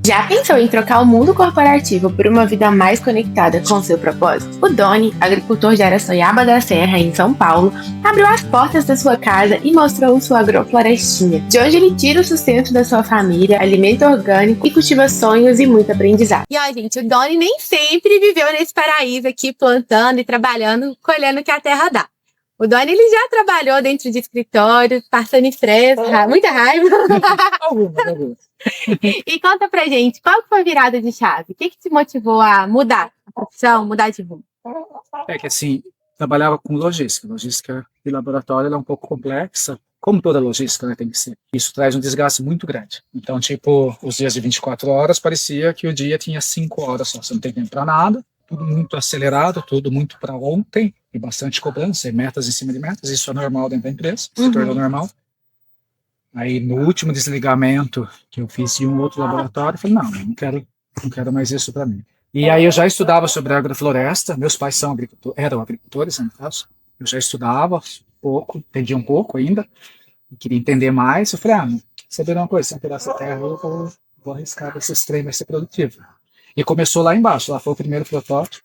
Já pensou em trocar o mundo corporativo por uma vida mais conectada com seu propósito? O Doni, agricultor de Araçoiaba da Serra, em São Paulo, abriu as portas da sua casa e mostrou sua agroflorestinha, de onde ele tira o sustento da sua família, alimento orgânico e cultiva sonhos e muito aprendizado. E ó, gente, o Doni nem sempre viveu nesse paraíso aqui, plantando e trabalhando, colhendo o que a terra dá. O Doni, ele já trabalhou dentro de escritório, passando estresse, muita raiva. E conta pra gente, qual foi a virada de chave? O que te motivou a mudar a profissão, mudar de rumo? É que assim, trabalhava com logística. Logística de laboratório ela é um pouco complexa, como toda logística, né, tem que ser. Isso traz um desgaste muito grande. Então, tipo, os dias de 24 horas parecia que o dia tinha 5 horas só. Você não tem tempo para nada, tudo muito acelerado, tudo muito para ontem, e bastante cobrança, e metas em cima de metas. Isso é normal dentro da empresa, se tornou normal. Aí, no último desligamento que eu fiz em um outro laboratório, eu falei, não quero mais isso para mim. E aí eu já estudava sobre agrofloresta, meus pais eram agricultores, no caso. Eu já estudava pouco, entendia um pouco ainda, e queria entender mais. Eu falei, saber uma coisa, se eu pedaço da terra, eu vou arriscar esses trem, vai ser produtivo. E começou lá embaixo, lá foi o primeiro protótipo,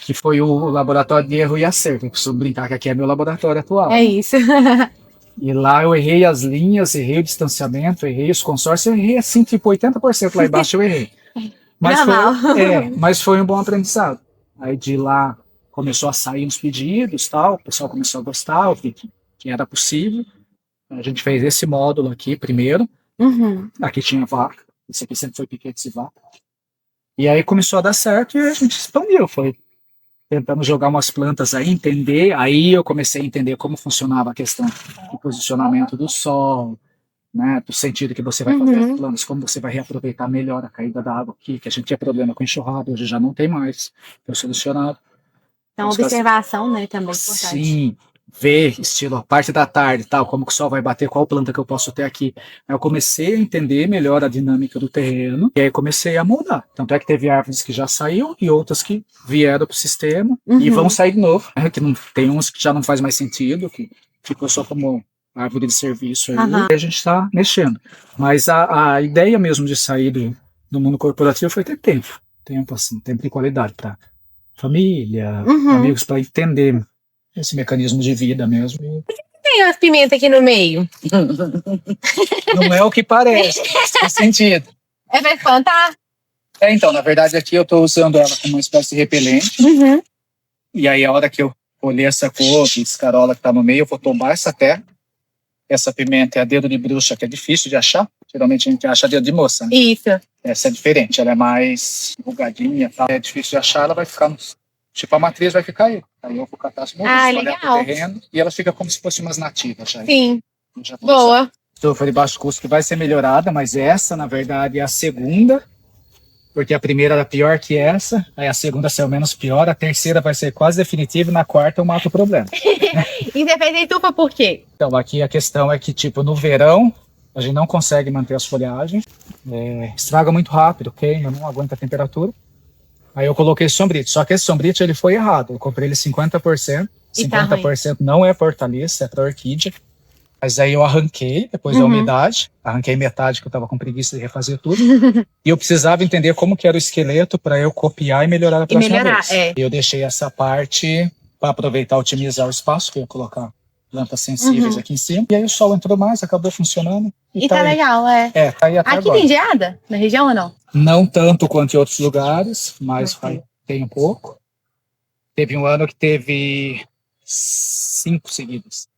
que foi o laboratório de erro e acerto. Eu costumo brincar que aqui é meu laboratório atual. É isso. E lá eu errei as linhas, errei o distanciamento, errei os consórcios, eu errei assim, tipo 80% lá embaixo eu errei. Mas foi um bom aprendizado. Aí de lá começou a sair uns pedidos, tal, o pessoal começou a gostar, eu vi que era possível. A gente fez esse módulo aqui primeiro. Aqui tinha vaca, esse aqui sempre foi piquete de vaca. E aí começou a dar certo e a gente expandiu, foi tentando jogar umas plantas aí, entender. Aí eu comecei a entender como funcionava a questão do posicionamento do sol, né, do sentido que você vai fazer as plantas, como você vai reaproveitar melhor a caída da água aqui, que a gente tinha problema com enxurrada, hoje já não tem mais, foi solucionado. Então, observação, né, também é importante. Sim, ver, estilo, a parte da tarde, tal, como que o sol vai bater, qual planta que eu posso ter aqui. Aí eu comecei a entender melhor a dinâmica do terreno, e aí comecei a moldar. Tanto é que teve árvores que já saíram, e outras que vieram para o sistema, e vão sair de novo, né, que não, tem uns que já não faz mais sentido, que ficou só como árvore de serviço aí, e a gente está mexendo. Mas a ideia mesmo de sair do mundo corporativo foi ter tempo assim, tempo de qualidade para família, amigos, para entender esse mecanismo de vida mesmo. Por que tem umas pimentas aqui no meio? Não é o que parece, faz sentido. É para espantar? Então, na verdade aqui eu estou usando ela como uma espécie de repelente, e aí a hora que eu olhei essa couve, escarola que está no meio, eu vou tomar essa terra. Essa pimenta é a dedo de bruxa, que é difícil de achar. Geralmente a gente acha dedo de moça, né? Isso. Essa é diferente, ela é mais bugadinha, tá? É difícil de achar, ela vai ficar tipo, a matriz vai ficar aí. Aí eu vou catar as mudas, olhar pro terreno, e ela fica como se fosse umas nativas já. Sim. Boa. Então foi de baixo custo que vai ser melhorada, mas essa, na verdade, é a segunda, porque a primeira era pior que essa, aí a segunda saiu menos pior, a terceira vai ser quase definitiva, e na quarta eu mato o problema. E você fez estufa por quê? Então, aqui a questão é que, tipo, no verão, a gente não consegue manter as folhagens, estraga muito rápido, queima, não aguenta a temperatura. Aí eu coloquei sombrite, só que esse sombrite ele foi errado, eu comprei ele 50%, 50% não é pra hortaliça, é pra orquídea. Mas aí eu arranquei, depois da umidade, arranquei metade que eu tava com preguiça de refazer tudo, e eu precisava entender como que era o esqueleto para eu copiar e melhorar a próxima vez. E eu deixei essa parte para aproveitar, otimizar o espaço, que eu ia colocar plantas sensíveis aqui em cima, e aí o sol entrou mais, acabou funcionando. E tá legal, tá aí até aqui agora. tem geada na região ou não? Não tanto quanto em outros lugares, mas tem um pouco. Teve um ano que teve 5 seguidas.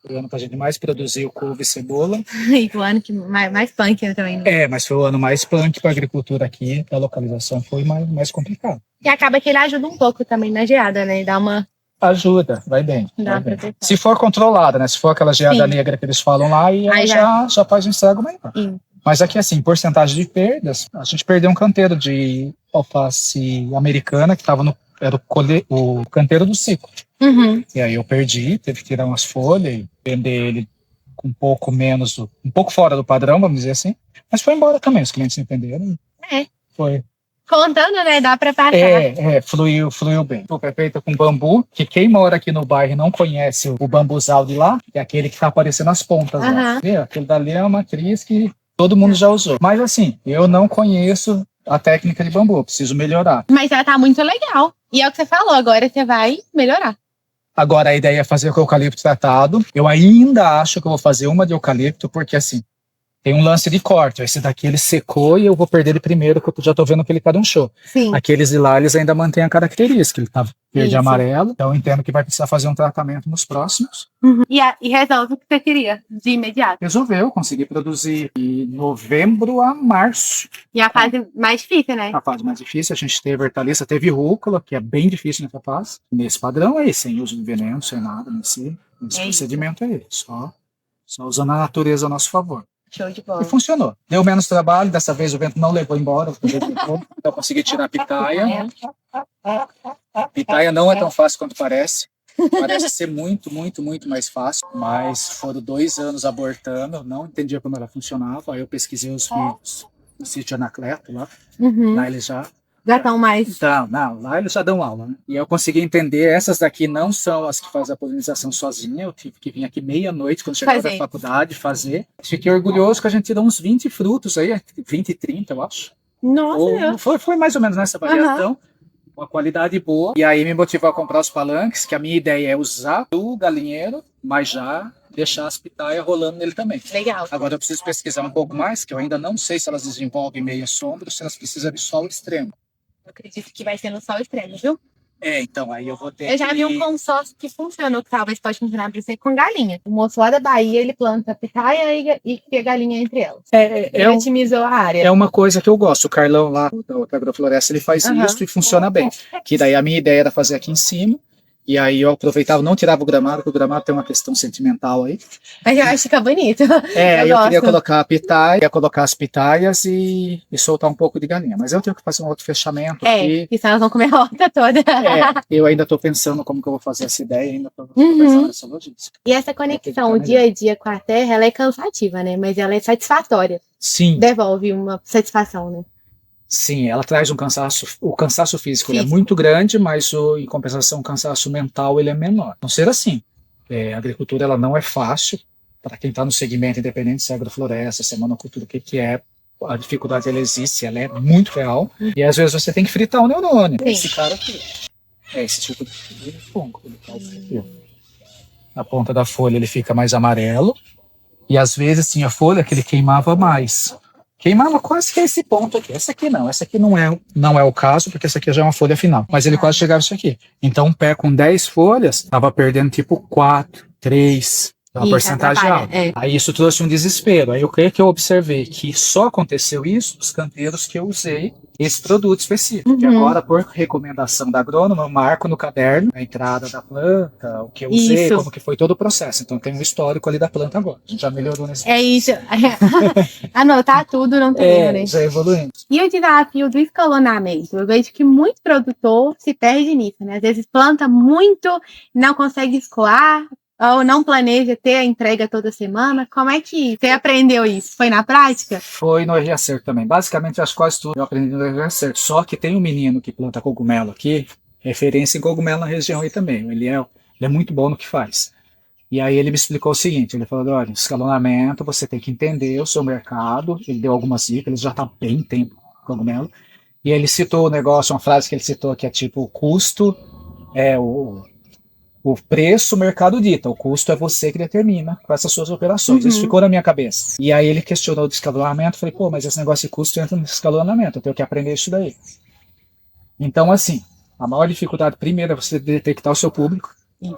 Foi o ano que a gente mais produziu couve e cebola. E o ano que mais punk também. Né? Mas foi o ano mais punk para a agricultura aqui. A localização foi mais complicada. E acaba que ele ajuda um pouco também na geada, né? Dá uma... Ajuda, vai bem. Se for controlada, né? Se for aquela geada negra que eles falam lá, e aí já faz um estrago maior. Mas aqui, assim, porcentagem de perdas, a gente perdeu um canteiro de alface americana que era o canteiro do ciclo. E aí eu perdi, teve que tirar umas folhas e vender ele com um pouco menos, um pouco fora do padrão, vamos dizer assim. Mas foi embora também, os clientes entenderam. Foi. Contando, né? Dá pra passar. Fluiu bem. É feita com bambu, que quem mora aqui no bairro não conhece o bambuzal de lá, é aquele que tá aparecendo nas pontas lá. Aquele dali é uma matriz que Todo mundo já usou. Mas assim, eu não conheço a técnica de bambu, preciso melhorar. Mas ela tá muito legal. E é o que você falou, agora você vai melhorar. Agora a ideia é fazer com eucalipto tratado. Eu ainda acho que eu vou fazer uma de eucalipto, porque assim, tem um lance de corte. Esse daqui ele secou e eu vou perder ele primeiro, que eu já tô vendo que ele tá um show. Sim. Aqueles de lá, eles ainda mantêm a característica. Ele tá verde e Isso. amarelo. Então eu entendo que vai precisar fazer um tratamento nos próximos. E resolve o que você queria, de imediato. Resolveu, consegui produzir de novembro a março. E a fase mais difícil, né? A fase mais difícil, a gente teve hortaliça, teve rúcula, que é bem difícil nessa fase. Nesse padrão aí, sem uso de veneno, sem nada, nesse procedimento aí. Só usando a natureza a nosso favor. Show de bola. E funcionou. Deu menos trabalho, dessa vez o vento não levou embora, então eu consegui tirar a pitaia. A pitaia não é tão fácil quanto parece. Parece ser muito, muito, muito mais fácil, mas foram 2 anos abortando, eu não entendia como ela funcionava, aí eu pesquisei os vídeos no sítio Anacleto lá, lá eles já estão mais... Então, não, lá eles já dão aula, né? E eu consegui entender, essas daqui não são as que fazem a polinização sozinha, eu tive que vir aqui meia-noite, quando chegava da faculdade, fazer. Fiquei orgulhoso que a gente tirou uns 20 frutos aí, 20 e 30, eu acho. Nossa, foi mais ou menos nessa variação. Uma qualidade boa, e aí me motivou a comprar os palanques, que a minha ideia é usar o galinheiro, mas já deixar as pitaias rolando nele também. Legal. Agora eu preciso pesquisar um pouco mais, que eu ainda não sei se elas desenvolvem meia sombra ou se elas precisam de sol extremo. Eu acredito que vai ser no sol extremo, viu? Então aí eu vou ter Eu já vi um consórcio que funcionou, que talvez pode funcionar para você com galinha. O moço lá da Bahia, ele planta pitaia e cria galinha entre elas. Ele otimizou a área. É uma coisa que eu gosto. O Carlão lá da outra agrofloresta, ele faz isso e funciona bem. Que daí a minha ideia era fazer aqui em cima. E aí eu aproveitava, não tirava o gramado, porque o gramado tem uma questão sentimental aí. Mas eu acho que fica bonito. Eu queria colocar a pitaia, colocar as pitaias e soltar um pouco de galinha. Mas eu tenho que fazer um outro fechamento aqui. E senão elas vão comer a horta toda. Eu ainda estou pensando como que eu vou fazer essa ideia, ainda estou pensando nessa logística. E essa conexão, o dia a dia com a terra, ela é cansativa, né? Mas ela é satisfatória. Sim. Devolve uma satisfação, né? Sim, ela traz um cansaço, o cansaço físico ele é muito grande, mas em compensação o cansaço mental ele é menor. Não ser assim, a agricultura ela não é fácil, para quem está no segmento, independente se é agrofloresta, se é monocultura, o que é, a dificuldade ela existe, ela é muito real, e às vezes você tem que fritar o neurônio. Sim. Esse cara aqui, esse tipo de fungo, ele faz aqui, ó. Na ponta da folha ele fica mais amarelo, e às vezes tinha folha que ele queimava mais. Queimava quase que esse ponto aqui. Essa aqui não é o caso, porque essa aqui já é uma folha final. Mas ele quase chegava isso aqui. Então um pé com 10 folhas, estava perdendo tipo 4, 3, uma porcentagem alta. Aí isso trouxe um desespero. Aí o que eu observei? Que só aconteceu isso nos canteiros que eu usei esse produto específico. Que agora, por recomendação da agrônoma, eu marco no caderno a entrada da planta, o que eu usei, como que foi todo o processo. Então tem um histórico ali da planta agora. Já melhorou nesse processo. Isso. Anotar tudo não tem erro, né? Já evoluindo. E o desafio do escalonamento? Eu vejo que muito produtor se perde nisso, né? Às vezes planta muito, não consegue escoar, ou não planeja ter a entrega toda semana. Como é que você aprendeu isso? Foi na prática? Foi no RA Acerto também. Basicamente, acho quase tudo eu aprendi no RA Acerto. Só que tem um menino que planta cogumelo aqui, referência em cogumelo na região aí também. Ele é muito bom no que faz. E aí ele me explicou o seguinte, ele falou, olha, escalonamento, você tem que entender o seu mercado. Ele deu algumas dicas, ele já está bem tempo com cogumelo. E ele citou o negócio, uma frase que ele citou que é tipo, o custo é o preço o mercado dita, o custo é você que determina com essas suas operações. Isso ficou na minha cabeça. E aí ele questionou o escalonamento, falei, mas esse negócio de custo entra no escalonamento, eu tenho que aprender isso daí. Então, assim, a maior dificuldade primeiro é você detectar o seu público,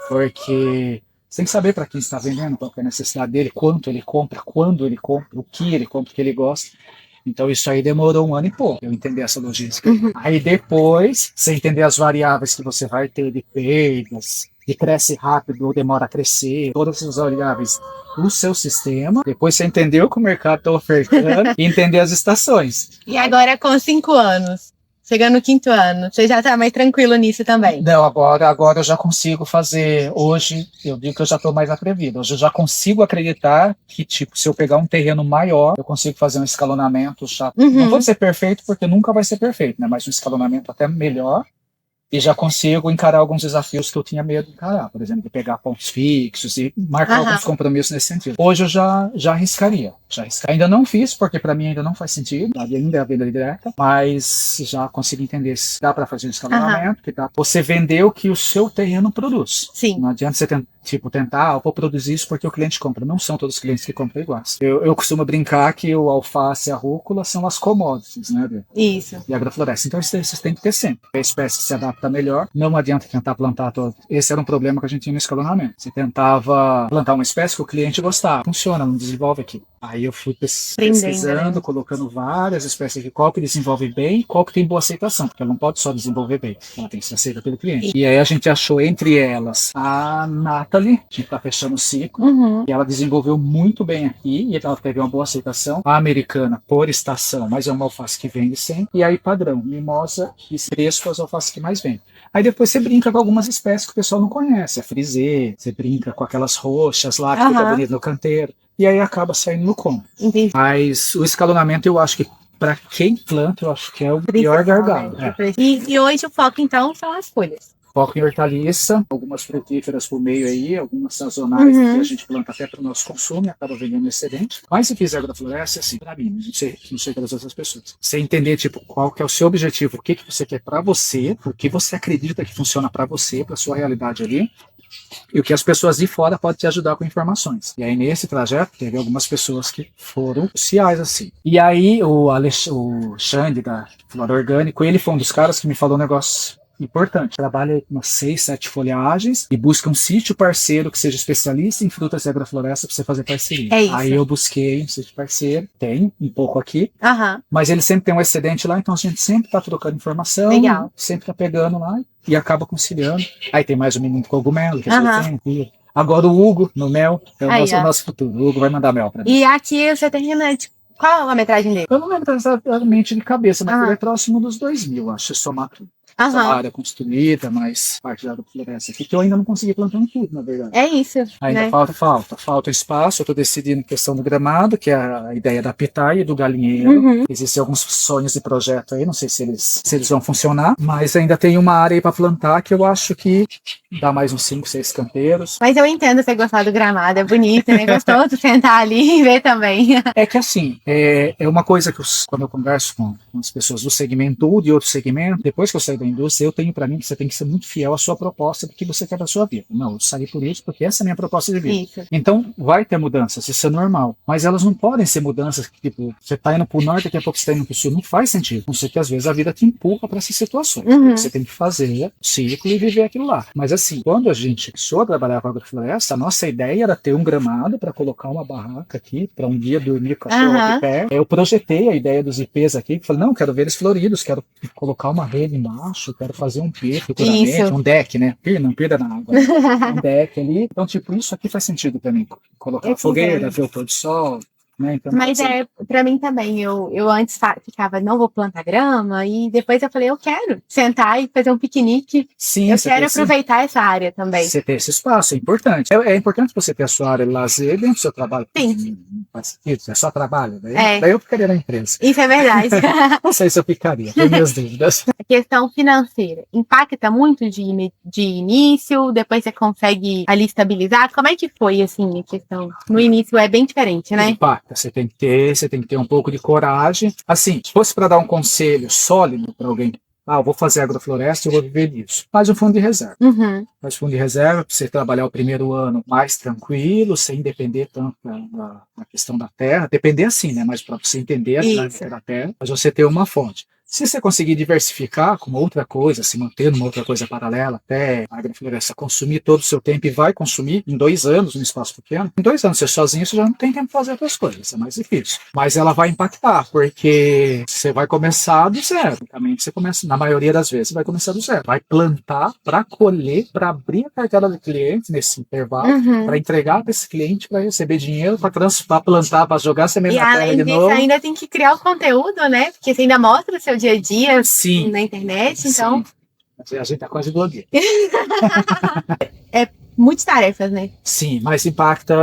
porque você tem que saber para quem está vendendo, qual é a necessidade dele, quanto ele compra, quando ele compra, o que ele compra, o que ele gosta. Então isso aí demorou 1 ano e pouco, eu entender essa logística. Aí depois, você entender as variáveis que você vai ter de perdas, de cresce rápido ou demora a crescer, todas as variáveis do seu sistema. Depois você entendeu o que o mercado está ofertando e entender as estações. E agora com 5 anos, chegando no 5º ano, você já está mais tranquilo nisso também? Não, agora eu já consigo fazer, hoje eu digo que eu já estou mais atrevido, hoje eu já consigo acreditar que, tipo, se eu pegar um terreno maior, eu consigo fazer um escalonamento já, não vou ser perfeito porque nunca vai ser perfeito, né, mas um escalonamento até melhor, e já consigo encarar alguns desafios que eu tinha medo de encarar, por exemplo, de pegar pontos fixos e marcar alguns compromissos nesse sentido. Hoje eu já arriscaria. Ainda não fiz, porque para mim ainda não faz sentido, ainda é a venda direta, mas já consigo entender se dá para fazer um escalonamento, que dá pra você vender o que o seu terreno produz. Sim. Não adianta você tentar, eu vou produzir isso porque o cliente compra. Não são todos os clientes que compram iguais. Eu costumo brincar que o alface e a rúcula são as commodities, né? Isso. E a agrofloresta. Então, vocês têm que ter sempre. A espécie se adapta melhor. Não adianta tentar plantar todo. Esse era um problema que a gente tinha no escalonamento. Você tentava plantar uma espécie que o cliente gostava. Funciona, não desenvolve aqui. Aí eu fui pesquisando, né? Colocando várias espécies de qual que desenvolve bem e qual que tem boa aceitação. Porque ela não pode só desenvolver bem. Ela tem que ser aceita pelo cliente. E aí a gente achou entre elas a Natalie, que está fechando o ciclo. E ela desenvolveu muito bem aqui. E ela teve uma boa aceitação. A americana, por estação, mas é uma alface que vende sempre. E aí padrão, mimosa e crespo, as alfaces que mais vende. Aí depois você brinca com algumas espécies que o pessoal não conhece. A frisê, você brinca com aquelas roxas lá, que fica bonito no canteiro. E aí acaba saindo no combo. Mas o escalonamento eu acho que para quem planta, eu acho que é o pior gargalo. E hoje o foco então são as folhas. Foco em hortaliça, algumas frutíferas por meio aí, algumas sazonais que a gente planta até para o nosso consumo e acaba vendendo excedente. Mas se fizer agrofloresta, assim, para mim, não sei para as outras pessoas. Você entender, tipo, qual que é o seu objetivo, o que você quer para você, o que você acredita que funciona para você, para sua realidade ali, e o que as pessoas de fora podem te ajudar com informações. E aí, nesse trajeto, teve algumas pessoas que foram cruciais, assim. E aí, o Xande, da Flora Orgânico, ele foi um dos caras que me falou um negócio importante. Trabalha umas 6, 7 folhagens e busca um sítio parceiro que seja especialista em frutas e agrofloresta para você fazer parceria. É isso. Aí eu busquei um sítio parceiro, tem um pouco aqui, mas ele sempre tem um excedente lá, então a gente sempre está trocando informação, sempre está pegando lá e acaba conciliando. Aí tem mais um menino de cogumelo, que eu tenho. Agora o Hugo, no mel, é o nosso futuro. O Hugo vai mandar mel para mim. E aqui você tem qual a metragem dele? Eu não lembro exatamente de cabeça, mas ele é próximo dos 2.000, acho, somar tudo. Essa área construída, mas parte da floresta aqui, que eu ainda não consegui plantar em tudo, na verdade. É isso. Ainda né? falta espaço. Eu estou decidindo a questão do gramado, que é a ideia da pitaia e do galinheiro. Existem alguns sonhos de projeto aí, não sei se eles vão funcionar, mas ainda tem uma área aí para plantar que eu acho que dá mais uns 5, 6 canteiros. Mas eu entendo você gostar do gramado, é bonito, né? Gostoso sentar ali e ver também. É que assim, é uma coisa que quando eu converso com as pessoas do segmento ou de outro segmento, depois que eu saí da indústria, eu tenho para mim que você tem que ser muito fiel à sua proposta do que você quer da sua vida. Não, eu saí por isso porque essa é a minha proposta de vida. Isso. Então, vai ter mudanças, isso é normal. Mas elas não podem ser mudanças que, tipo, você tá indo pro norte, daqui a pouco você tá indo pro sul. Não faz sentido. Não sei que às vezes a vida te empurra para essas situações. Você tem que fazer o ciclo e viver aquilo lá. Mas assim, quando a gente começou a trabalhar com a agrofloresta, a nossa ideia era ter um gramado para colocar uma barraca aqui, para um dia dormir com a cachorro aqui perto. Eu projetei a ideia dos IPs aqui, falei, não, quero ver eles floridos, quero colocar uma rede embaixo, quero fazer um pier futuramente, um deck, né? Pier não, pier na água. Um deck ali. Então, tipo, isso aqui faz sentido para mim. Colocar fogueira, ver o pôr do sol. Né? Então, mas pra mim também, eu antes ficava, não vou plantar grama, e depois eu falei, eu quero sentar e fazer um piquenique. Sim, eu quero aproveitar essa área também. Você ter esse espaço, é importante. É importante você ter a sua área de lazer dentro do seu trabalho. Sim. É só trabalho, daí eu ficaria na empresa. Isso é verdade. Não sei se eu ficaria, tenho minhas dúvidas. A questão financeira impacta muito de início, depois você consegue ali estabilizar? Como é que foi, assim, a questão? No início é bem diferente, né? Impacta. Você tem que ter um pouco de coragem. Assim, se fosse para dar um conselho sólido para alguém, eu vou fazer agrofloresta e eu vou viver disso. Faz um fundo de reserva. Faz fundo de reserva para você trabalhar o primeiro ano mais tranquilo, sem depender tanto da questão da terra. Depender assim, né? Mas para você entender a dinâmica da terra, mas você ter uma fonte. Se você conseguir diversificar com outra coisa, se manter numa outra coisa paralela, até a agrofloresta consumir todo o seu tempo e vai consumir em 2 anos num espaço pequeno, em 2 anos você sozinho você já não tem tempo de fazer outras coisas, é mais difícil. Mas ela vai impactar, porque você vai começar do zero. Basicamente, você começa, na maioria das vezes, você vai começar do zero. Vai plantar para colher, para abrir a cartela de clientes nesse intervalo, para entregar para esse cliente, para receber dinheiro, para plantar, para jogar semente na terra de novo. E ainda tem que criar o conteúdo, né? Porque você ainda mostra o seu dia a dia na internet, então... Sim. A gente tá quase blogueiro. É muitas tarefas, né? Sim, mas impacta,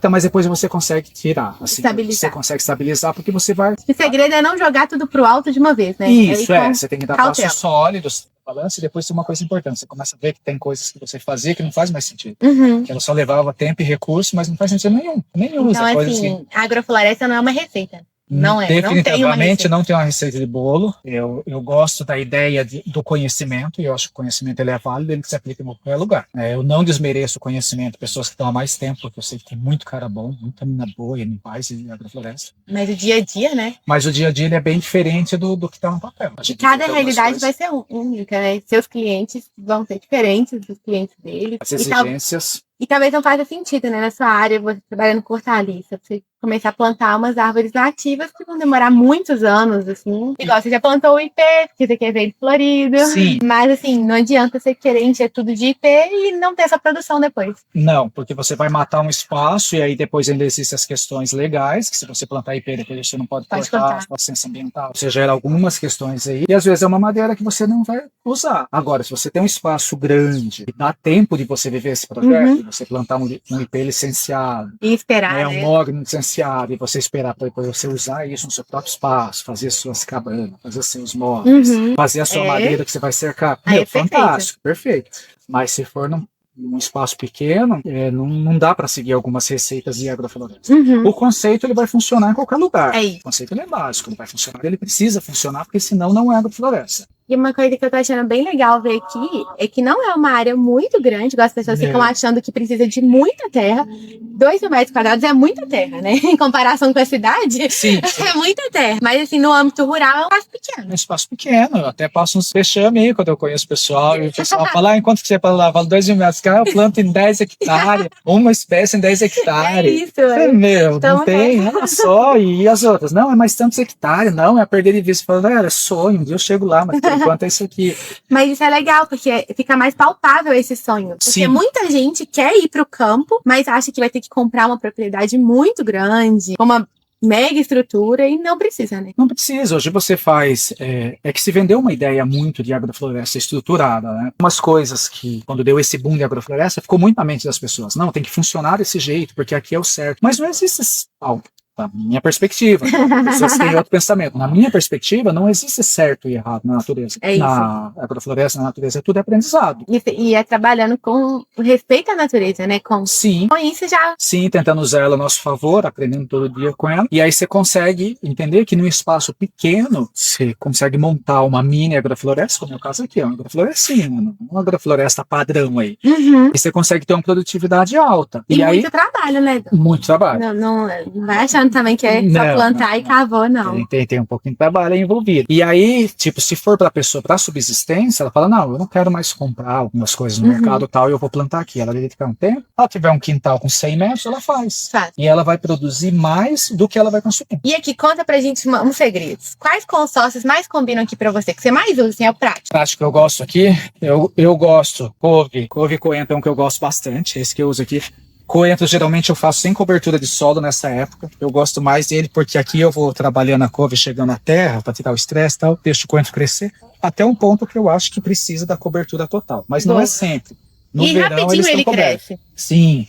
mas depois você consegue tirar. Assim, você consegue estabilizar, porque você vai... O segredo é não jogar tudo pro alto de uma vez, né? Isso, você tem que dar passos sólidos. balança, e depois tem uma coisa importante, você começa a ver que tem coisas que você fazia que não faz mais sentido. Que ela só levava tempo e recurso, mas não faz sentido nenhum. Então, assim, a agrofloresta não é uma receita. Não é, definitivamente não tem uma receita de bolo. Eu gosto da ideia do conhecimento, e eu acho que o conhecimento ele é válido, ele se aplica em qualquer lugar. Eu não desmereço o conhecimento, pessoas que estão há mais tempo, porque eu sei que tem muito cara bom, muita mina boa em paz e agrofloresta. Mas o dia a dia, né? Mas o dia a dia ele é bem diferente do que está no papel. E cada realidade vai ser única, né? Seus clientes vão ser diferentes dos clientes deles. As exigências. E talvez não faça sentido, né, na sua área, você trabalhando com hortaliça, você começar a plantar umas árvores nativas que vão demorar muitos anos, assim. Igual você já plantou o IP, porque você quer ver ele florido. Sim. Mas, assim, não adianta você querer encher tudo de IP e não ter essa produção depois. Não, porque você vai matar um espaço e aí depois ainda existem as questões legais, que se você plantar IP, depois você não pode cortar a licença ambiental. Você gera algumas questões aí. E às vezes é uma madeira que você não vai usar. Agora, se você tem um espaço grande e dá tempo de você viver esse projeto, você plantar um IP licenciado, e esperar, um órgão licenciado, e você esperar para depois você usar isso no seu próprio espaço, fazer suas cabanas, fazer seus móveis, fazer a sua madeira que você vai cercar. Meu, fantástico, perfeito. Mas se for num espaço pequeno, não dá para seguir algumas receitas de agrofloresta. O conceito ele vai funcionar em qualquer lugar. O conceito ele é básico, ele vai funcionar, ele precisa funcionar, porque senão não é agrofloresta. E uma coisa que eu tô achando bem legal ver aqui é que não é uma área muito grande, igual as pessoas ficam achando que precisa de muita terra. 2 mil metros quadrados é muita terra, né? Em comparação com a cidade, sim. É muita terra. Mas, assim, no âmbito rural é um espaço pequeno. É um espaço pequeno. Eu até passo uns vexames aí quando eu conheço o pessoal. E o pessoal fala, enquanto que você fala lá, 2 mil metros, cara, eu planto em 10 hectares, uma espécie em 10 hectares. É isso. Meu, então, não tem, olha só. E as outras? Não, é mais tantos hectares. Não, é perder de vista. Você fala, é sonho, um dia eu chego lá, mas por enquanto é isso aqui. Mas isso é legal, porque fica mais palpável esse sonho. Porque muita gente quer ir para o campo, mas acha que vai ter que comprar uma propriedade muito grande, uma mega estrutura, e não precisa, né? Não precisa. Hoje você faz... É que se vendeu uma ideia muito de agrofloresta estruturada, né? Umas coisas que, quando deu esse boom de agrofloresta, ficou muito na mente das pessoas. Não, tem que funcionar desse jeito, porque aqui é o certo. Mas não existe algo. Na minha perspectiva, pessoas têm outro pensamento. Na minha perspectiva, não existe certo e errado na natureza. Na agrofloresta, na natureza, tudo é aprendizado. E é trabalhando com respeito à natureza, né? Com isso já. Sim, tentando usar ela a nosso favor, aprendendo todo dia com ela. E aí você consegue entender que num espaço pequeno, você consegue montar uma mini agrofloresta, como é o caso aqui, uma agroflorestinha, uma agrofloresta padrão aí. E você consegue ter uma produtividade alta. E aí, muito trabalho, né? Muito trabalho. Não vai achando também que é só plantar e cavou, não. Tem um pouquinho de trabalho envolvido. E aí, tipo, se for pra pessoa, pra subsistência, ela fala, não, eu não quero mais comprar algumas coisas no mercado e tal, e eu vou plantar aqui. Ela dedica um tempo. Se ela tiver um quintal com 100 metros, ela faz. E ela vai produzir mais do que ela vai consumir. E aqui, conta pra gente uns segredos. Quais consórcios mais combinam aqui pra você? Que você mais usa, assim, é o prático? Prático que eu gosto aqui, eu gosto couve e coentro é um que eu gosto bastante, esse que eu uso aqui. Coentro, geralmente eu faço sem cobertura de solo nessa época. Eu gosto mais dele porque aqui eu vou trabalhando a couve, chegando na terra para tirar o estresse e tal, deixo o coentro crescer até um ponto que eu acho que precisa da cobertura total. Mas não é sempre. No verão eles estão cobertos. Sim.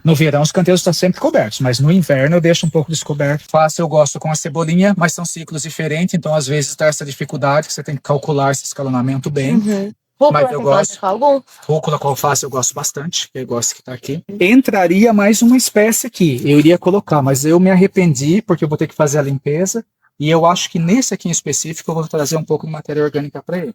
No verão os canteiros estão sempre cobertos, mas no inverno eu deixo um pouco descoberto. Eu gosto com a cebolinha, mas são ciclos diferentes, então às vezes dá essa dificuldade que você tem que calcular esse escalonamento bem. Rúcula, mas eu gosto. Rúcula com alface eu gosto bastante, eu gosto que tá aqui. Entraria mais uma espécie aqui, eu iria colocar, mas eu me arrependi porque eu vou ter que fazer a limpeza. E eu acho que nesse aqui em específico eu vou trazer um pouco de matéria orgânica para ele.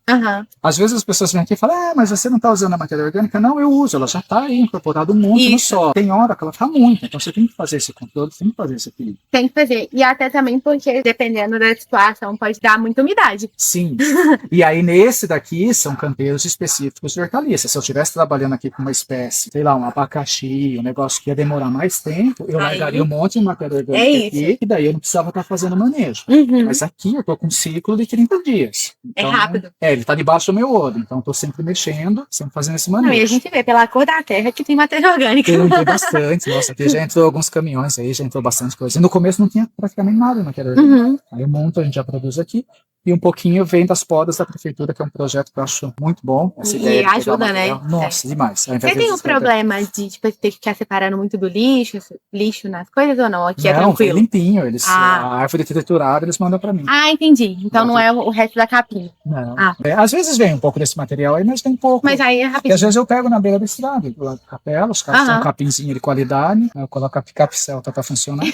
Às vezes as pessoas vêm aqui e falam, mas você não está usando a matéria orgânica? Não, eu uso, ela já está aí incorporada muito no solo. Tem hora que ela está muito, então você tem que fazer esse controle, tem que fazer esse equilíbrio. Tem que fazer, e até também porque dependendo da situação pode dar muita umidade. Sim, e aí nesse daqui são canteiros específicos de hortaliça. Se eu estivesse trabalhando aqui com uma espécie, sei lá, um abacaxi, um negócio que ia demorar mais tempo, eu largaria um monte de matéria orgânica aqui, e daí eu não precisava estar fazendo manejo. Mas aqui eu tô com um ciclo de 30 dias. Então, é rápido. Ele tá debaixo do meu olho, então eu tô sempre mexendo, sempre fazendo esse manejo. E a gente vê pela cor da terra que tem matéria orgânica. Tem bastante, nossa, aqui já entrou alguns caminhões aí, já entrou bastante coisa. E no começo não tinha praticamente nada de matéria orgânica. Aí eu monto, a gente já produz aqui, e um pouquinho vem das podas da prefeitura, que é um projeto que eu acho muito bom. Essa E ideia de pegar ajuda, material. né? Nossa, demais. Ao invés Você de tem um descartar- problema de, tipo, ter que ficar separando muito do lixo nas coisas ou não? Aqui é Não, vem tranquilo? limpinho. Ah. A árvore triturada eles mandam para mim. Ah, entendi. Então não é o resto da capinha. Não. Ah. Às vezes vem um pouco desse material aí, mas tem pouco. Mas aí é E às rapidinho. vezes eu pego na beira da estrada, lá capela, os caras têm um capinzinho de qualidade, eu coloco a picape Celta para funcionar.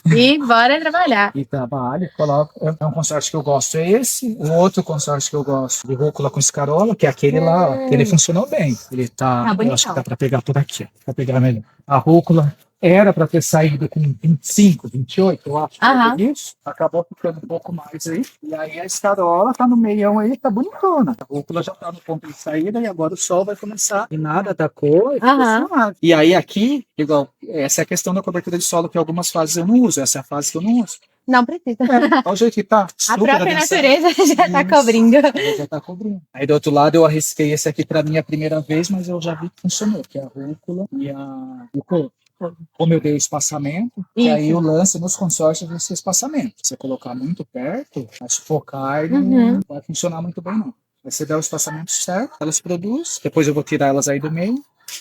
E bora trabalhar. E trabalho, coloco. É um consórcio que eu gosto, é esse. O outro consórcio que eu gosto, de rúcula com escarola, que é aquele lá, ó, que ele funcionou bem. Ele tá, eu bonitão. acho que dá para pegar por aqui, para pegar melhor. A rúcula era para ter saído com 25, 28, eu acho. Isso, acabou ficando um pouco mais aí. E aí a escarola tá no meião aí, tá bonitona. A rúcula já tá no ponto de saída e agora o sol vai começar. E nada da cor. E aí aqui, igual, essa é a questão da cobertura de solo, que algumas fases eu não uso. Essa é a fase que eu não uso. Não precisa. Olha o jeito que tá. A própria natureza já tá cobrindo. Já tá cobrindo. Aí do outro lado eu arrisquei esse aqui pra mim a primeira vez, mas eu já vi que funcionou, que é a rúcula e o coco. Como eu dei o espaçamento, e aí o lance nos consórcios é esse espaçamento. Se você colocar muito perto, vai sufocar e não vai funcionar muito bem, não. Aí você dá o espaçamento certo, elas produzem, depois eu vou tirar elas aí do meio,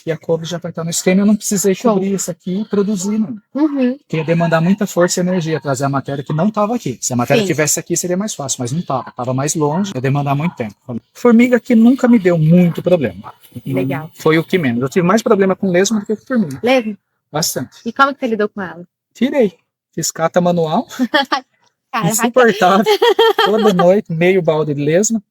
e a couve já vai estar no esquema. Eu não precisei cobrir isso aqui e produzir, não. Porque ia demandar muita força e energia trazer a matéria que não estava aqui. Se a matéria estivesse aqui, seria mais fácil, mas não estava. Estava mais longe, ia demandar muito tempo. Formiga aqui nunca me deu muito problema. Legal. Foi o que menos. Eu tive mais problema com lesma do que com formiga. Lesma? Bastante. E como que você lidou com ela? Tirei. Fiz cata manual. Cara, insuportável. Toda noite, meio balde de lesma.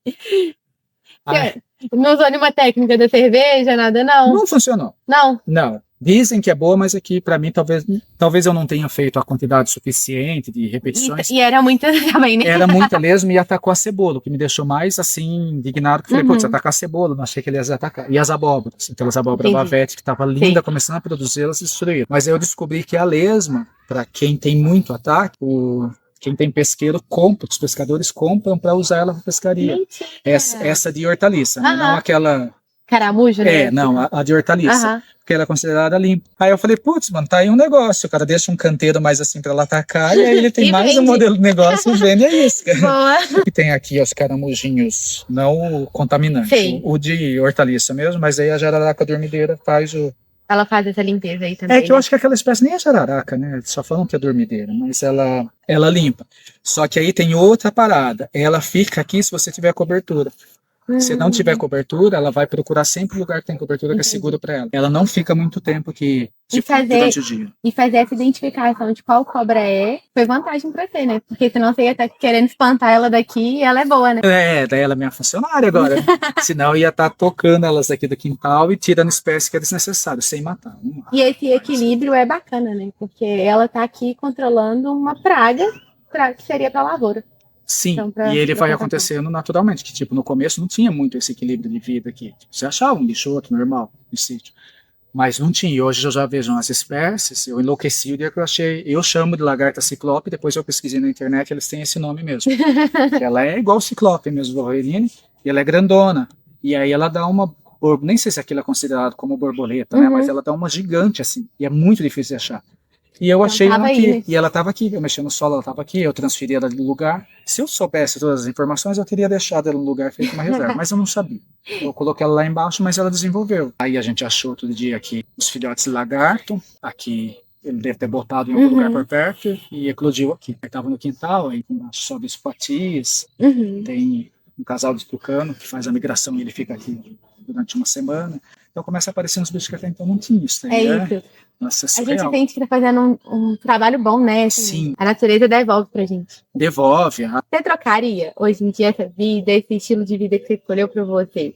Não usou nenhuma técnica da cerveja, nada não? Não funcionou. Não? Não. Dizem que é boa, mas aqui, pra mim, talvez eu não tenha feito a quantidade suficiente de repetições. E era muita também, né? Era muita lesma e atacou a cebola, o que me deixou mais, assim, indignado. Que falei, putz, atacar a cebola, não achei que ele ia atacar. E as abóboras, aquelas abóboras bavete que tava linda, começando a produzir, elas destruíram. Mas aí eu descobri que a lesma, pra quem tem muito ataque, quem tem pesqueiro compra, os pescadores compram para usar ela para pescaria. Essa de hortaliça, né? Não aquela... Caramujo, né? Não, a de hortaliça. Porque ela é considerada limpa. Aí eu falei, putz, mano, tá aí um negócio. O cara deixa um canteiro mais assim pra ela atacar, e aí ele tem mais um modelo de negócio, vende é isso, cara. Boa. E tem aqui os caramujinhos não contaminantes. O de hortaliça mesmo, mas aí a jararaca dormideira faz o... Ela faz essa limpeza aí também. Que eu acho que aquela espécie nem é jararaca, né? Só falam que é dormideira, mas ela limpa. Só que aí tem outra parada. Ela fica aqui se você tiver cobertura. Se não tiver cobertura, ela vai procurar sempre o lugar que tem cobertura que é seguro para ela. Ela não fica muito tempo aqui durante o dia. E fazer essa identificação de qual cobra foi vantagem para você, né? Porque senão você ia estar querendo espantar ela daqui e ela é boa, né? Daí ela é minha funcionária agora. Senão eu ia estar tocando elas aqui do quintal e tirando espécie que é desnecessário, sem matar. E esse equilíbrio é bacana, né? Porque ela tá aqui controlando uma praga que seria para a lavoura. Sim, então, e ele vai acontecendo naturalmente, que tipo, no começo não tinha muito esse equilíbrio de vida aqui. Você achava um bicho outro normal no sítio, mas não tinha. E hoje eu já vejo umas espécies, eu enlouqueci o dia que eu chamo de lagarta ciclope, depois eu pesquisei na internet, eles têm esse nome mesmo. Ela é igual ciclope mesmo, Wolverine, e ela é grandona. E aí ela dá uma, nem sei se aquilo é considerado como borboleta, né, mas ela dá uma gigante assim, e é muito difícil de achar. E eu achei ela aqui, né? E ela estava aqui, eu mexi no solo, ela estava aqui, eu transferi ela do lugar. Se eu soubesse todas as informações, eu teria deixado ela no lugar, feito uma reserva, mas eu não sabia. Eu coloquei ela lá embaixo, mas ela desenvolveu. Aí a gente achou outro dia aqui os filhotes de lagarto, aqui ele deve ter botado em algum lugar por perto, e eclodiu aqui. Aí estava no quintal, aí embaixo sobe os patis, tem um casal de tucano que faz a migração e ele fica aqui durante uma semana. Então começa a aparecer uns bichos que até então não tinha isso. Isso. Nossa, a gente sente que tá fazendo um trabalho bom, né? Assim, sim. A natureza devolve pra gente. Devolve. Você trocaria hoje em dia essa vida, esse estilo de vida que você escolheu pra você,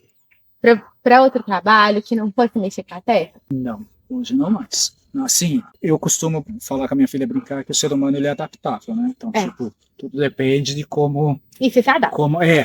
pra outro trabalho que não fosse mexer com a terra? Não, hoje não mais. Assim, eu costumo falar com a minha filha, brincar que o ser humano ele é adaptável, né? Então, tipo, tudo depende de como... E você se adapta.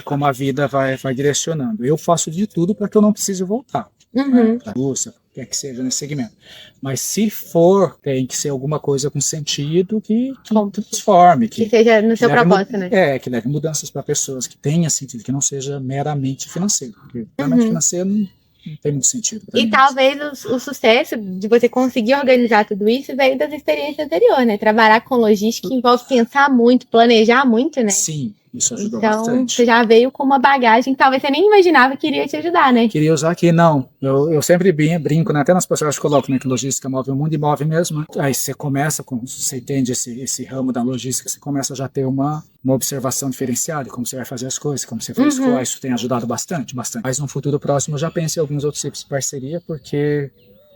Como a vida vai direcionando. Eu faço de tudo para que eu não precise voltar. Né? Pra Rússia, quer que seja nesse segmento. Mas se for, tem que ser alguma coisa com sentido que transforme. Que seja no seu propósito, né? Que leve mudanças para pessoas, que tenha sentido, que não seja meramente financeiro. Porque meramente financeiro não tem muito sentido. E mim, talvez o sucesso de você conseguir organizar tudo isso veio das experiências anteriores, né? Trabalhar com logística envolve pensar muito, planejar muito, né? Sim. Isso ajudou Então, bastante. você já veio com uma bagagem que talvez você nem imaginava que iria te ajudar, né? Queria usar aqui, não. Eu sempre brinco, né? Até nas postagens que eu coloco, né? Que logística move o mundo e move mesmo. Aí você começa, você entende esse ramo da logística, você começa já a ter uma observação diferenciada de como você vai fazer as coisas, como você vai escoar. Isso tem ajudado bastante, bastante. Mas no futuro próximo eu já penso em alguns outros tipos de parceria, porque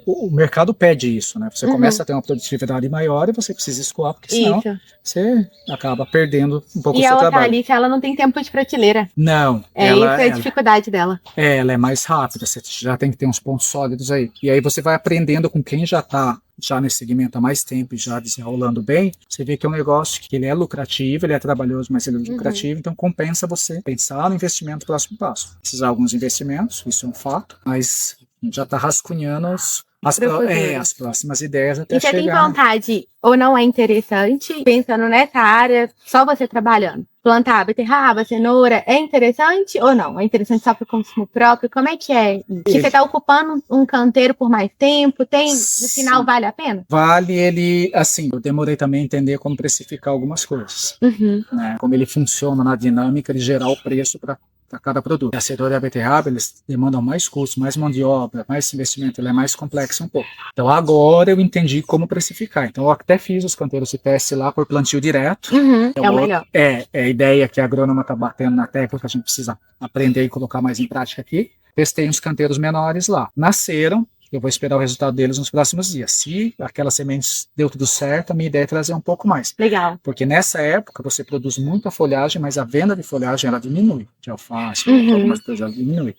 o mercado pede isso, né? Você começa a ter uma produtividade maior e você precisa escoar, porque senão você acaba perdendo um pouco o E seu a trabalho. Alice, ela não tem tempo de prateleira. Não. Essa é a dificuldade dela. Ela é mais rápida, você já tem que ter uns pontos sólidos aí. E aí você vai aprendendo com quem já está nesse segmento há mais tempo e já desenrolando bem, você vê que é um negócio que ele é lucrativo, ele é trabalhoso, mas ele é lucrativo, então compensa você pensar no investimento próximo passo. Precisar de alguns investimentos, isso é um fato, mas já está rascunhando as próximas ideias até chegar. E você tem vontade, ou não é interessante, pensando nessa área, só você trabalhando? Plantar beterraba, cenoura, é interessante ou não? É interessante só para o consumo próprio? Como é que é? Que você está ocupando um canteiro por mais tempo, no final vale a pena? Vale, assim, eu demorei também a entender como precificar algumas coisas. Né? Como ele funciona na dinâmica de gerar o preço para cada produto. A cenoura e a beterraba, eles demandam mais custos, mais mão de obra, mais investimento, ele é mais complexo um pouco. Então agora eu entendi como precificar. Então eu até fiz os canteiros de teste lá por plantio direto. É o melhor. É a ideia que a agrônoma está batendo na tecla, que a gente precisa aprender e colocar mais em prática aqui. Testei uns canteiros menores lá. Nasceram. Eu vou esperar o resultado deles nos próximos dias. Se aquelas sementes deu tudo certo, a minha ideia é trazer um pouco mais. Legal. Porque nessa época você produz muita folhagem, mas a venda de folhagem ela diminui. De alface, algumas coisas ela diminui.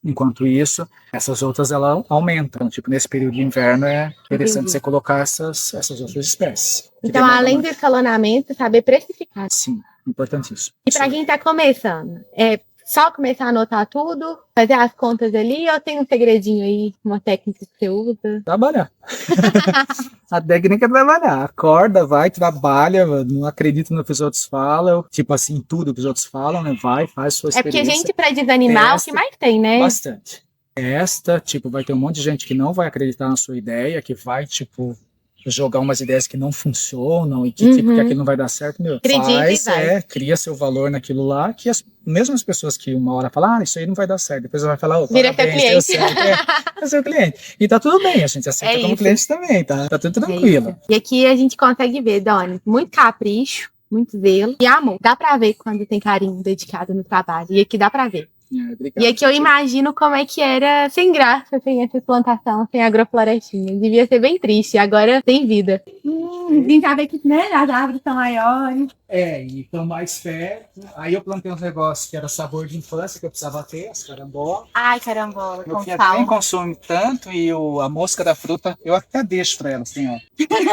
Enquanto isso, essas outras ela aumentam. Então, tipo, nesse período de inverno é interessante você colocar essas outras espécies. Então, além do escalonamento, saber precificar. Sim, importantíssimo. E para quem está começando, é só começar a anotar tudo, fazer as contas ali, ou tem um segredinho aí, uma técnica que você usa? Trabalhar. A técnica é trabalhar. Acorda, vai, trabalha, não acredita no que os outros falam, tipo assim, tudo que os outros falam, né? Vai, faz sua experiência. É porque gente, para desanimar, o que mais tem, né? Bastante. Vai ter um monte de gente que não vai acreditar na sua ideia, que vai, tipo, jogar umas ideias que não funcionam e que, tipo, que aquilo não vai dar certo, cria seu valor naquilo lá, que as mesmas pessoas que uma hora falam, isso aí não vai dar certo, depois vai falar, vira teu cliente. É seu cliente. E tá tudo bem, a gente aceita como cliente também, tá tudo tranquilo. E aqui a gente consegue ver, Doni, muito capricho, muito zelo e amor. Dá pra ver quando tem carinho dedicado no trabalho. E aqui dá pra ver. Obrigado, e aqui eu imagino como é que era sem graça, sem essa plantação, sem agroflorestinha. Devia ser bem triste, agora tem vida. Quem sabe que, né, as árvores são maiores. E estão mais perto. Aí eu plantei uns negócios que era sabor de infância, que eu precisava ter, as carambolas. Ai, carambola, meu filho nem consome tanto e a mosca da fruta, eu até deixo para elas, assim, ó.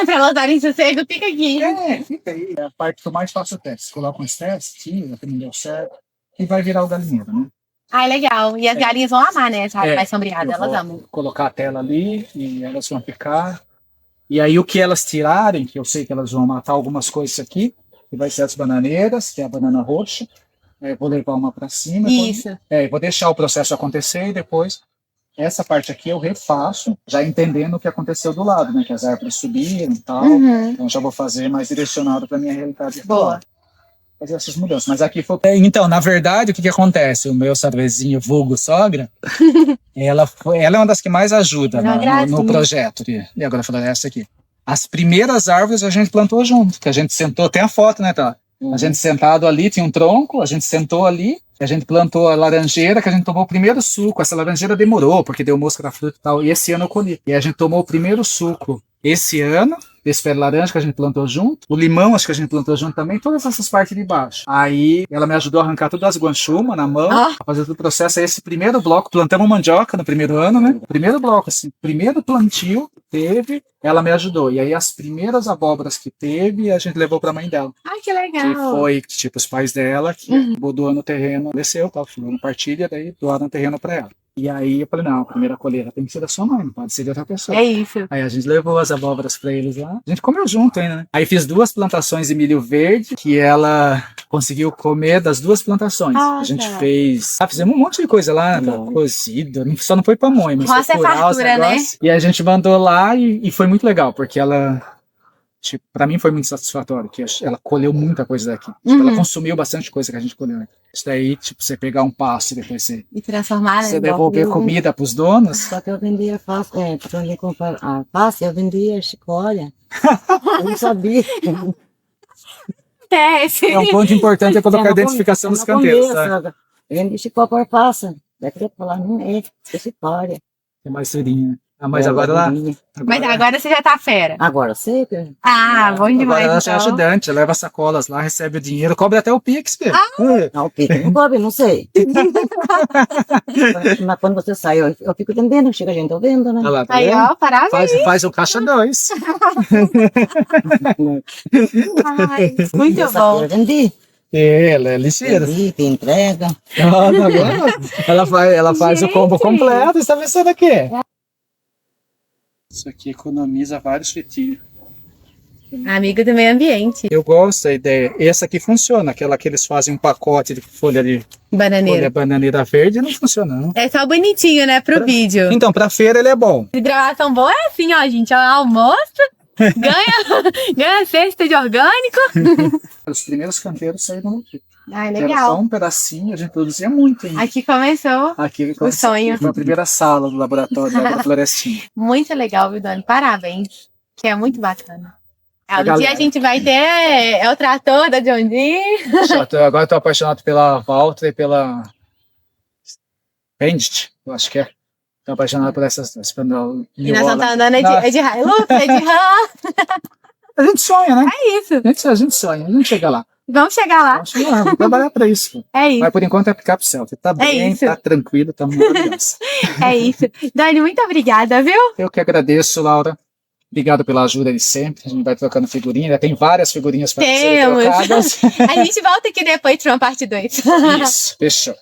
Pra elas darem sossego, fica aqui. Fica aí. É a parte que eu mais faço o teste. Coloca um teste, tira, que não deu certo, e vai virar o galinheiro, né? Ah, legal. E as galinhas vão amar, né? Essa área mais sombreada, elas amam. Colocar a tela ali e elas vão ficar. E aí o que elas tirarem, que eu sei que elas vão matar algumas coisas aqui, que vai ser as bananeiras, que é a banana roxa. Eu vou levar uma para cima. Isso. Vou deixar o processo acontecer e depois essa parte aqui eu refaço, já entendendo o que aconteceu do lado, né? Que as árvores subiram e tal. Então já vou fazer mais direcionado para minha realidade atual. Fazer essas mudanças. Mas aqui foi. Então, na verdade, o que acontece? O meu sabrezinho vulgo sogra, ela é uma das que mais ajuda no projeto de agrofloresta aqui. As primeiras árvores a gente plantou junto, que a gente sentou, tem a foto, né, tá? A gente sentado ali, tinha um tronco, a gente sentou ali, a gente plantou a laranjeira, que a gente tomou o primeiro suco. Essa laranjeira demorou, porque deu mosca da fruta e tal, e esse ano eu colhi. E a gente tomou o primeiro suco esse ano, desse pé de laranja que a gente plantou junto, o limão acho que a gente plantou junto também, todas essas partes de baixo. Aí ela me ajudou a arrancar todas as guanchumas na mão, a fazer todo o processo. Aí esse primeiro bloco, plantamos mandioca no primeiro ano, né? O primeiro bloco, assim, primeiro plantio teve, ela me ajudou. E aí as primeiras abóboras que teve, a gente levou pra mãe dela. Ai, que legal. Que foi, tipo, os pais dela, que doando o terreno, desceu, tal, no partilha, daí doaram o terreno pra ela. E aí eu falei, não, a primeira colheita tem que ser da sua mãe, não pode ser de outra pessoa. É isso. Aí a gente levou as abóboras pra eles lá. A gente comeu junto ainda, né? Aí fiz 2 plantações de milho verde, que ela conseguiu comer das 2 plantações. A gente fez... fizemos um monte de coisa lá, cozido. Só não foi pamonha, mas foi curar os negócios. Né? E a gente mandou lá e foi muito legal, porque ela tipo, para mim foi muito satisfatório, que ela colheu muita coisa daqui. Tipo, ela consumiu bastante coisa que a gente colheu aqui. Isso daí, tipo, você pegar um pasto e depois E transformar, né? você devolver comida pros donos. Só que eu vendia alface, para onde comprar alface, eu vendia chicória. Eu não sabia. Sim. É um ponto importante é colocar a identificação nos canteiros, sabe? Eu vendi chicó por alface. Daí eu falar, não é chicória. É mais serinha. Ah, mas agora Mas agora você já tá fera. Agora sei que... Bom demais. Agora ela é então. ajudante, leva sacolas lá, recebe o dinheiro, cobra até o Pix, filho. Não, o Pito não cobre, não sei. Mas quando você sai, eu fico vendendo, chega a gente, eu vendo, né? Olha lá, tá Aí, vendo? ó, parabéns. Faz o caixa 2. Ai, muito Essa bom. eu vendi. Ela é ligeira. Vendi, tem entrega. Ela faz o combo Gente. completo, você tá pensando aqui? Isso aqui economiza vários fritinhos. Amigo do meio ambiente. Eu gosto da ideia. Essa aqui funciona, aquela que eles fazem um pacote de folha Bananeira. bananeira verde, não funciona, não. É só bonitinho, né, pro vídeo. Então, pra feira ele é bom. Hidratação boa é assim, ó, gente. Ó, almoço, ganha cesta de orgânico. Os primeiros canteiros saíram aqui. Ai, Era só um pedacinho, a gente produzia muito ainda. Aqui começou Aqui o sonho. foi a primeira sala do laboratório da Florestinha. Muito legal, viu, Dani? Parabéns. Que é muito bacana. Um galera. dia a gente vai ter o trator da John Deere. Agora estou apaixonado pela Valtra e pela Bandit, eu acho que é. Estou apaixonado por essas duas. E nós vamos estar andando de Hilux, de Ram. A gente sonha, né? É isso. A gente sonha, a gente chega lá. Vamos chegar lá. Vamos chegar lá, vamos trabalhar para isso. É isso. Mas por enquanto é picape Celta. Tá bem, isso. tá tranquilo, tá maravilhoso. É isso. Dani, muito obrigada, viu? Eu que agradeço, Laura. Obrigado pela ajuda de sempre. A gente vai trocando figurinha. Já tem várias figurinhas para serem trocadas. A gente volta aqui depois para uma parte 2. Isso, fechou.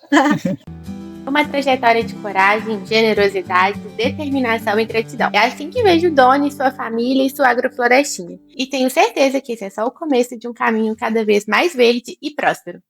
Uma trajetória de coragem, generosidade, determinação e gratidão. É assim que vejo Doni, sua família e sua agroflorestinha. E tenho certeza que esse é só o começo de um caminho cada vez mais verde e próspero.